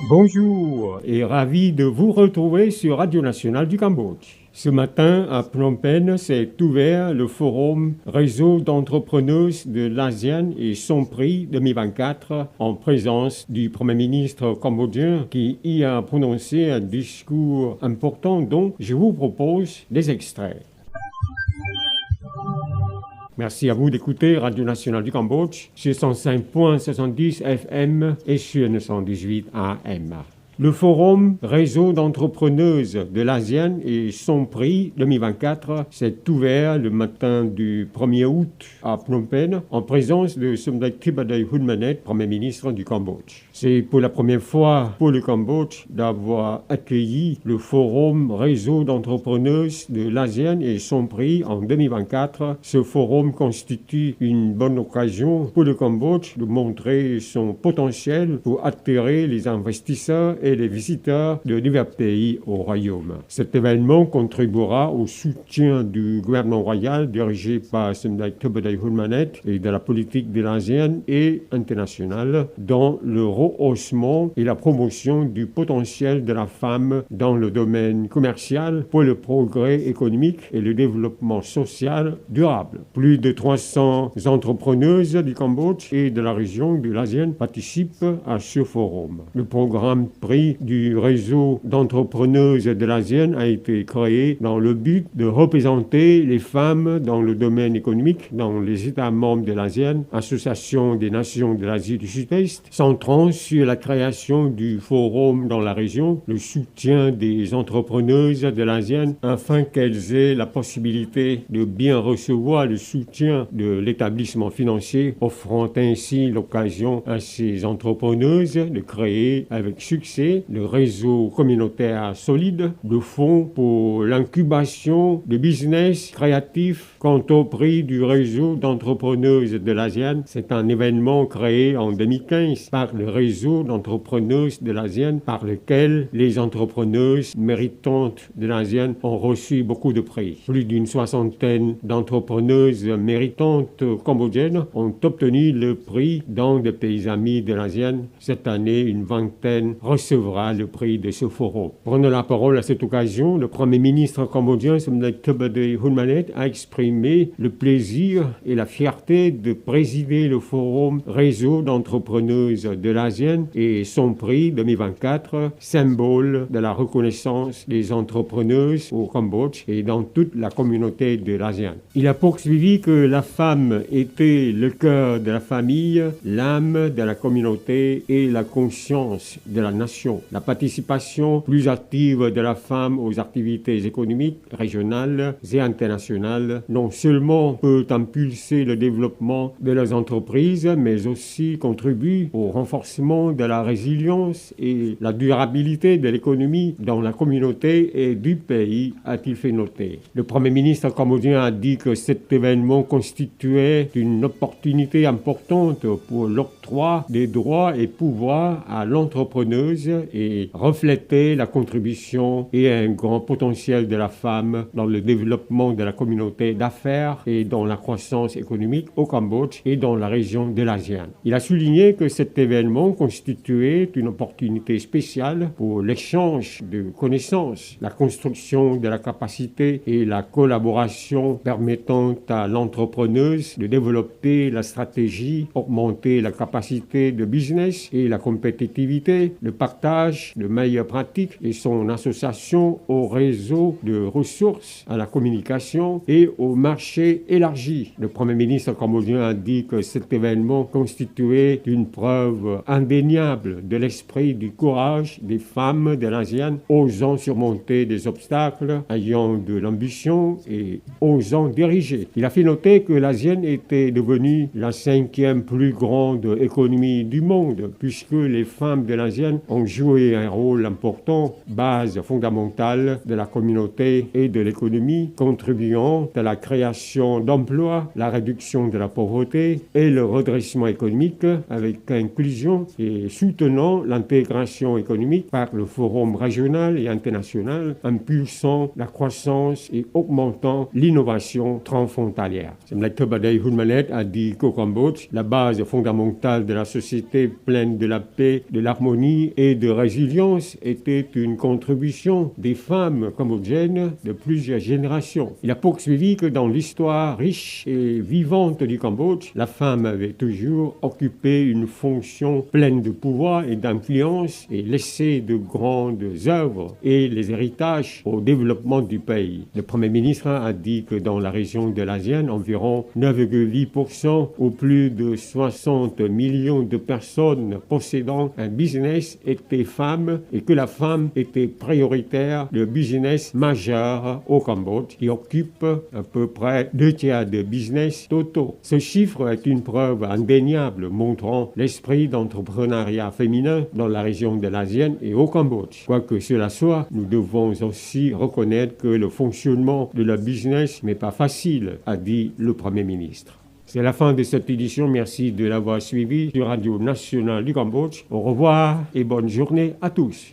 Bonjour et ravi de vous retrouver sur Radio Nationale du Cambodge. Ce matin, à Phnom Penh, s'est ouvert le forum Réseau d'entrepreneurs de l'ASEAN et son prix 2024 en présence du Premier ministre cambodgien qui y a prononcé un discours important dont je vous propose des extraits. Merci à vous d'écouter Radio Nationale du Cambodge sur 105.70 FM et sur 918 AM. Le forum Réseau d'entrepreneurs de l'ASEAN et son prix 2024 s'est ouvert le matin du 1er août à Phnom Penh en présence de Somdech Thibadey Hunmanet, Premier ministre du Cambodge. C'est pour la première fois pour le Cambodge d'avoir accueilli le forum Réseau d'entrepreneurs de l'ASEAN et son prix en 2024. Ce forum constitue une bonne occasion pour le Cambodge de montrer son potentiel pour attirer les investisseurs et les visiteurs de divers pays au royaume. Cet événement contribuera au soutien du gouvernement royal dirigé par Somdech Thibadey Hunmanet et de la politique de l'ASEAN et internationale dans le rehaussement et la promotion du potentiel de la femme dans le domaine commercial pour le progrès économique et le développement social durable. Plus de 300 entrepreneuses du Cambodge et de la région de l'ASEAN participent à ce forum. Le programme du réseau d'entrepreneurs de l'ASEAN a été créé dans le but de représenter les femmes dans le domaine économique dans les États membres de l'ASEAN, Association des Nations de l'Asie du Sud-Est, centrant sur la création du forum dans la région, le soutien des entrepreneuses de l'ASEAN afin qu'elles aient la possibilité de bien recevoir le soutien de l'établissement financier, offrant ainsi l'occasion à ces entrepreneuses de créer avec succès le réseau communautaire solide de fonds pour l'incubation de business créatifs. Quant au prix du réseau d'entrepreneurs de l'ASEAN, c'est un événement créé en 2015 par le réseau d'entrepreneurs de l'ASEAN par lequel les entrepreneuses méritantes de l'ASEAN ont reçu beaucoup de prix. Plus d'une soixantaine d'entrepreneuses méritantes cambodgiennes ont obtenu le prix dans des pays amis de l'ASEAN. Cette année, une vingtaine recevra le prix de ce forum. Prenant la parole à cette occasion, le Premier ministre cambodgien Somdech Thibadey Hunmanet a exprimé le plaisir et la fierté de présider le forum Réseau d'entrepreneurs de l'ASEAN et son prix 2024, symbole de la reconnaissance des entrepreneurs au Cambodge et dans toute la communauté de l'ASEAN. Il a poursuivi que la femme était le cœur de la famille, l'âme de la communauté et la conscience de la nation. La participation plus active de la femme aux activités économiques régionales et internationales non seulement peut impulser le développement de leurs entreprises, mais aussi contribue au renforcement de la résilience et la durabilité de l'économie dans la communauté et du pays, a-t-il fait noter. Le Premier ministre cambodgien a dit que cet événement constituait une opportunité importante pour l'octroi des droits et pouvoirs à l'entrepreneuse et reflétait la contribution et un grand potentiel de la femme dans le développement de la communauté d'affaires et dans la croissance économique au Cambodge et dans la région de l'ASEAN. Il a souligné que cet événement constituait une opportunité spéciale pour l'échange de connaissances, la construction de la capacité et la collaboration permettant à l'entrepreneuse de développer la stratégie, augmenter la capacité de business et la compétitivité, le partage de meilleures pratiques et son association au réseau de ressources, à la communication et au marché élargi. Le Premier ministre cambodgien a dit que cet événement constituait une preuve indéniable de l'esprit du courage des femmes de l'ASEAN osant surmonter des obstacles, ayant de l'ambition et osant diriger. Il a fait noter que l'ASEAN était devenue la 5e plus grande économie du monde puisque les femmes de l'ASEAN ont jouer un rôle important, base fondamentale de la communauté et de l'économie, contribuant à la création d'emplois, la réduction de la pauvreté et le redressement économique avec inclusion et soutenant l'intégration économique par le forum régional et international, impulsant la croissance et augmentant l'innovation transfrontalière. Semblait-il Badai Hunmanet a dit qu'au Cambodge, la base fondamentale de la société pleine de la paix, de l'harmonie et de résilience était une contribution des femmes cambodgiennes de plusieurs générations. Il a poursuivi que dans l'histoire riche et vivante du Cambodge, la femme avait toujours occupé une fonction pleine de pouvoir et d'influence et laissé de grandes œuvres et les héritages au développement du pays. Le Premier ministre a dit que dans la région de l'ASEAN, environ 9,8% ou plus de 60 millions de personnes possédant un business étaient femmes et que la femme était prioritaire de business majeur au Cambodge qui occupe à peu près 2/3 des business totaux. Ce chiffre est une preuve indéniable montrant l'esprit d'entrepreneuriat féminin dans la région de l'ASEAN et au Cambodge. Quoi que cela soit, nous devons aussi reconnaître que le fonctionnement de la business n'est pas facile, a dit le Premier ministre. C'est la fin de cette édition. Merci de l'avoir suivi sur Radio Nationale du Cambodge. Au revoir et bonne journée à tous.